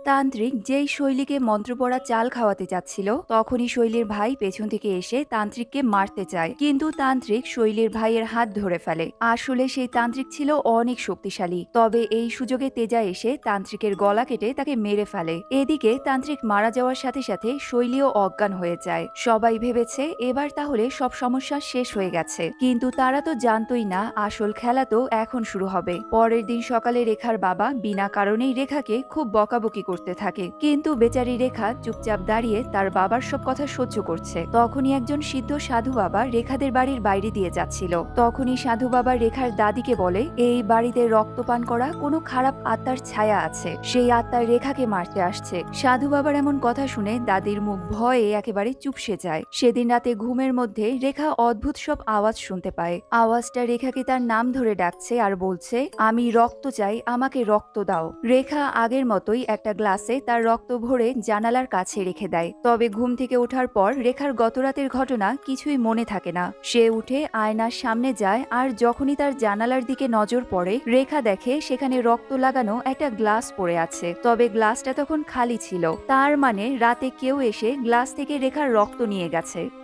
তান্ত্রিক যেই শৈলীকে মন্ত্রপড়া চাল খাওয়াতে যাচ্ছিল তখনই শৈলীর ভাই পেছন থেকে এসে তান্ত্রিককে মারতে চায়, কিন্তু তান্ত্রিক শৈলীর ভাইয়ের হাত ধরে ফেলে। আসলে সেই তান্ত্রিক ছিল অনেক শক্তিশালী, তবে এই সুযোগে তেজা এসে তান্ত্রিকের গলা কেটে তাকে মেরে ফেলে। এদিকে তান্ত্রিক মারা যাওয়ার সাথে সাথে শৈলীও অজ্ঞান হয়ে যায়। সবাই ভেবেছে এবার তাহলে সব সমস্যা শেষ হয়ে গেছে, কিন্তু তারা তো জানতই না আসল খেলা তো এখন শুরু হবে। পরের দিন সকালে রেখার বাবা বিনা কারণেই রেখাকে খুব বকাবকি করতে থাকে, কিন্তু বেচারি রেখা চুপচাপ দাঁড়িয়ে তার বাবার সব কথা সহ্য করছে। তখনই একজন সিদ্ধ সাধু বাবা রেখাদের বাড়ির বাইরে দিয়ে যাচ্ছিল। তখনই সাধু বাবা রেখার দাদিকে বলে, এই বাড়িতে রক্তপান করা কোনো খারাপ আত্মার ছায়া আছে, সেই আত্মা রেখাকে মারতে আসছে। সাধু বাবার এমন কথা শুনে দাদির মুখ ভয়ে একেবারে চুপসে যায়। সেদিন রাতে ঘুমের মধ্যে রেখা অদ্ভুত সব আওয়াজ শুনতে পায়। আওয়াজটা রেখাকে তার নাম ধরে ডাকছে আর বলছে, আমি রক্ত চাই, আমাকে রক্ত দাও। রেখা আগের মতোই একটা গ্লাসে তার রক্ত ভরে জানালার কাছে রেখে দেয়। তবে ঘুম থেকে ওঠার পর রেখার গতরাতের ঘটনা কিছুই মনে থাকে না। সে উঠে আয়নার সামনে যায়, আর যখনই তার জানালার দিকে নজর পড়ে রেখা দেখে সেখানে রক্ত লাগানো একটা গ্লাস পড়ে আছে। তবে গ্লাসটা তখন খালি ছিল, তার মানে রাতে কেউ এসে গ্লাস থেকে রেখার রক্ত নিয়ে গেছে।